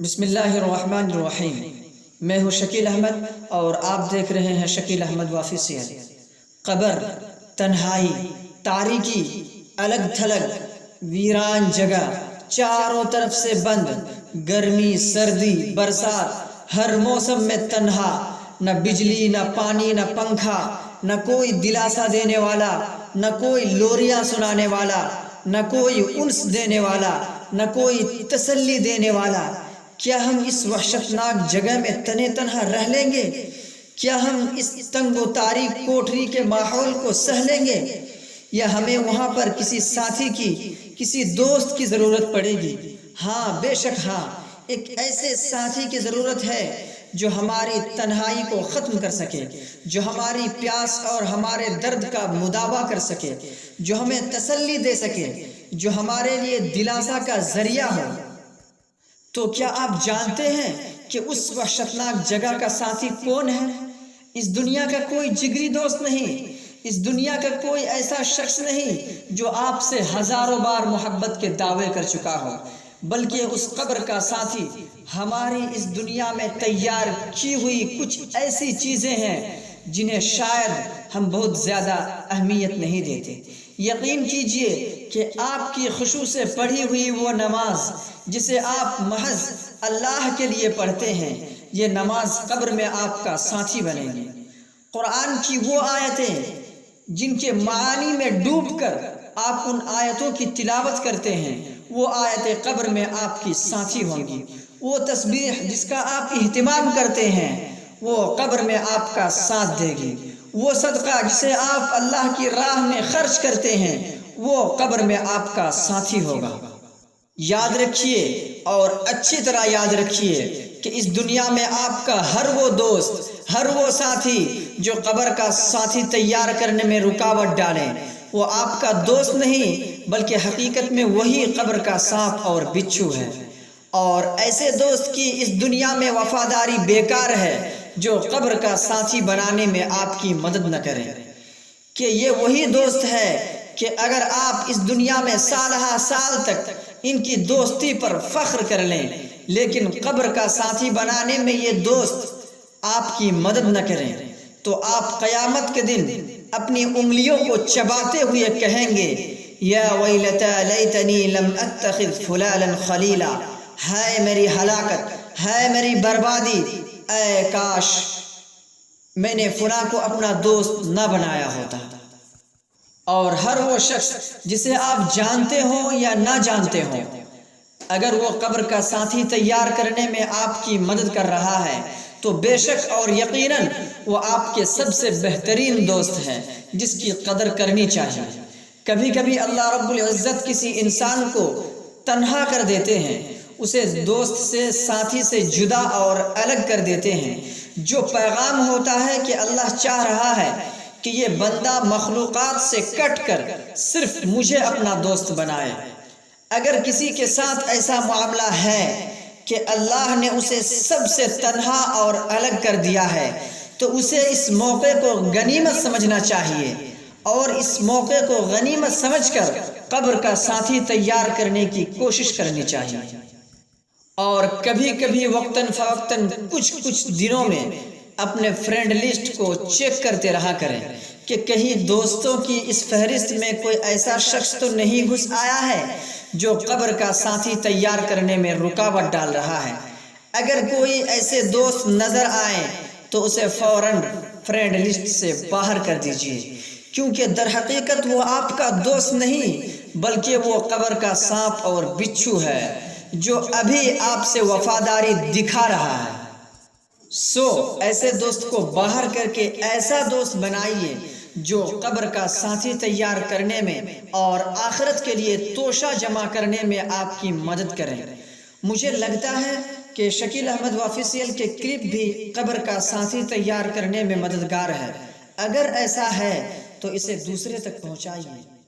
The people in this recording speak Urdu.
بسم اللہ الرحمن الرحیم۔ میں ہوں شکیل احمد اور آپ دیکھ رہے ہیں شکیل احمد آفیشیل۔ قبر، تنہائی، تاریکی، الگ تھلگ، ویران جگہ، چاروں طرف سے بند، گرمی، سردی، برسات، ہر موسم میں تنہا، نہ بجلی، نہ پانی، نہ پنکھا، نہ کوئی دلاسا دینے والا، نہ کوئی لوریاں سنانے والا، نہ کوئی انس دینے والا، نہ کوئی تسلی دینے والا۔ کیا ہم اس وحشتناک جگہ میں تنے تنہا رہ لیں گے؟ کیا ہم اس تنگ و تاریک کوٹری کے ماحول کو سہ لیں گے؟ یا ہمیں وہاں پر کسی ساتھی کی، کسی دوست کی ضرورت پڑے گی؟ ہاں، بے شک ہاں، ایک ایسے ساتھی کی ضرورت ہے جو ہماری تنہائی کو ختم کر سکے، جو ہماری پیاس اور ہمارے درد کا مداوا کر سکے، جو ہمیں تسلی دے سکے، جو ہمارے لیے دلاسا کا ذریعہ ہو۔ تو کیا آپ جانتے ہیں کہ اس وحشتناک جگہ کا ساتھی کون ہے؟ اس دنیا کا کوئی جگری دوست نہیں، اس دنیا کا کوئی ایسا شخص نہیں جو آپ سے ہزاروں بار محبت کے دعوے کر چکا ہو، بلکہ اس قبر کا ساتھی ہماری اس دنیا میں تیار کی ہوئی کچھ ایسی چیزیں ہیں جنہیں شاید ہم بہت زیادہ اہمیت نہیں دیتے۔ یقین کیجئے کہ آپ کی خشوع سے پڑھی ہوئی وہ نماز جسے آپ محض اللہ کے لیے پڑھتے ہیں، یہ نماز قبر میں آپ کا ساتھی بنے گی۔ قرآن کی وہ آیتیں جن کے معانی میں ڈوب کر آپ ان آیتوں کی تلاوت کرتے ہیں، وہ آیتیں قبر میں آپ کی ساتھی ہوں گی۔ وہ تسبیح جس کا آپ اہتمام کرتے ہیں، وہ قبر میں آپ کا ساتھ دے گی۔ وہ صدقہ جسے آپ اللہ کی راہ میں خرچ کرتے ہیں، وہ قبر میں آپ کا ساتھی ہوگا۔ یاد رکھیے اور اچھی طرح یاد رکھیے کہ اس دنیا میں آپ کا ہر وہ دوست، ہر وہ ساتھی جو قبر کا ساتھی تیار کرنے میں رکاوٹ ڈالیں، وہ آپ کا دوست نہیں بلکہ حقیقت میں وہی قبر کا سانپ اور بچھو ہے۔ اور ایسے دوست کی اس دنیا میں وفاداری بیکار ہے جو قبر کا ساتھی بنانے میں آپ کی مدد نہ کریں۔ کہ یہ وہی دوست ہے کہ اگر آپ اس دنیا میں سالہ سال تک ان کی دوستی پر فخر کر لیں، لیکن قبر کا ساتھی بنانے میں یہ دوست آپ کی مدد نہ کریں، تو آپ قیامت کے دن اپنی انگلیوں کو چباتے ہوئے کہیں گے، یا ویلتی لیتنی لم اتخذ فلانا خلیلا، ہے میری ہلاکت، ہے میری بربادی، اے کاش میں نے فلاں کو اپنا دوست نہ بنایا ہوتا۔ اور ہر وہ شخص جسے آپ جانتے ہوں یا نہ جانتے ہوں، اگر وہ قبر کا ساتھی تیار کرنے میں آپ کی مدد کر رہا ہے تو بے شک اور یقیناً وہ آپ کے سب سے بہترین دوست ہے جس کی قدر کرنی چاہیے۔ کبھی کبھی اللہ رب العزت کسی انسان کو تنہا کر دیتے ہیں، اسے دوست سے، ساتھی سے جدا اور الگ کر دیتے ہیں۔ جو پیغام ہوتا ہے کہ اللہ چاہ رہا ہے کہ یہ بندہ مخلوقات سے کٹ کر صرف مجھے اپنا دوست بنائے۔ اگر کسی کے ساتھ ایسا معاملہ ہے کہ اللہ نے اسے سب سے تنہا اور الگ کر دیا ہے تو اسے اس موقع کو غنیمت سمجھنا چاہیے اور اس موقع کو غنیمت سمجھ کر قبر کا ساتھی تیار کرنے کی کوشش کرنی چاہیے۔ اور کبھی کبھی وقتاً فوقتاً کچھ دنوں میں اپنے فرینڈ لسٹ کو چیک کرتے رہا کریں کہ کہیں دوستوں کی اس فہرست میں کوئی ایسا شخص تو نہیں گھس آیا ہے جو قبر کا ساتھی تیار کرنے میں رکاوٹ ڈال رہا ہے۔ اگر کوئی ایسے دوست نظر آئے تو اسے فوراً فرینڈ لسٹ سے باہر کر دیجیے، کیونکہ در حقیقت وہ آپ کا دوست نہیں بلکہ وہ قبر کا سانپ اور بچھو ہے جو ابھی آپ سے وفاداری دکھا رہا ہے۔ ایسے دوست کو باہر کر کے ایسا دوست بنائیے جو قبر کا ساتھی تیار کرنے میں اور آخرت کے لیے توشہ جمع کرنے میں آپ کی مدد کریں۔ مجھے لگتا ہے کہ شکیل احمد آفیشیل کے کلپ بھی قبر کا ساتھی تیار کرنے میں مددگار ہے۔ اگر ایسا ہے تو اسے دوسرے تک پہنچائیے۔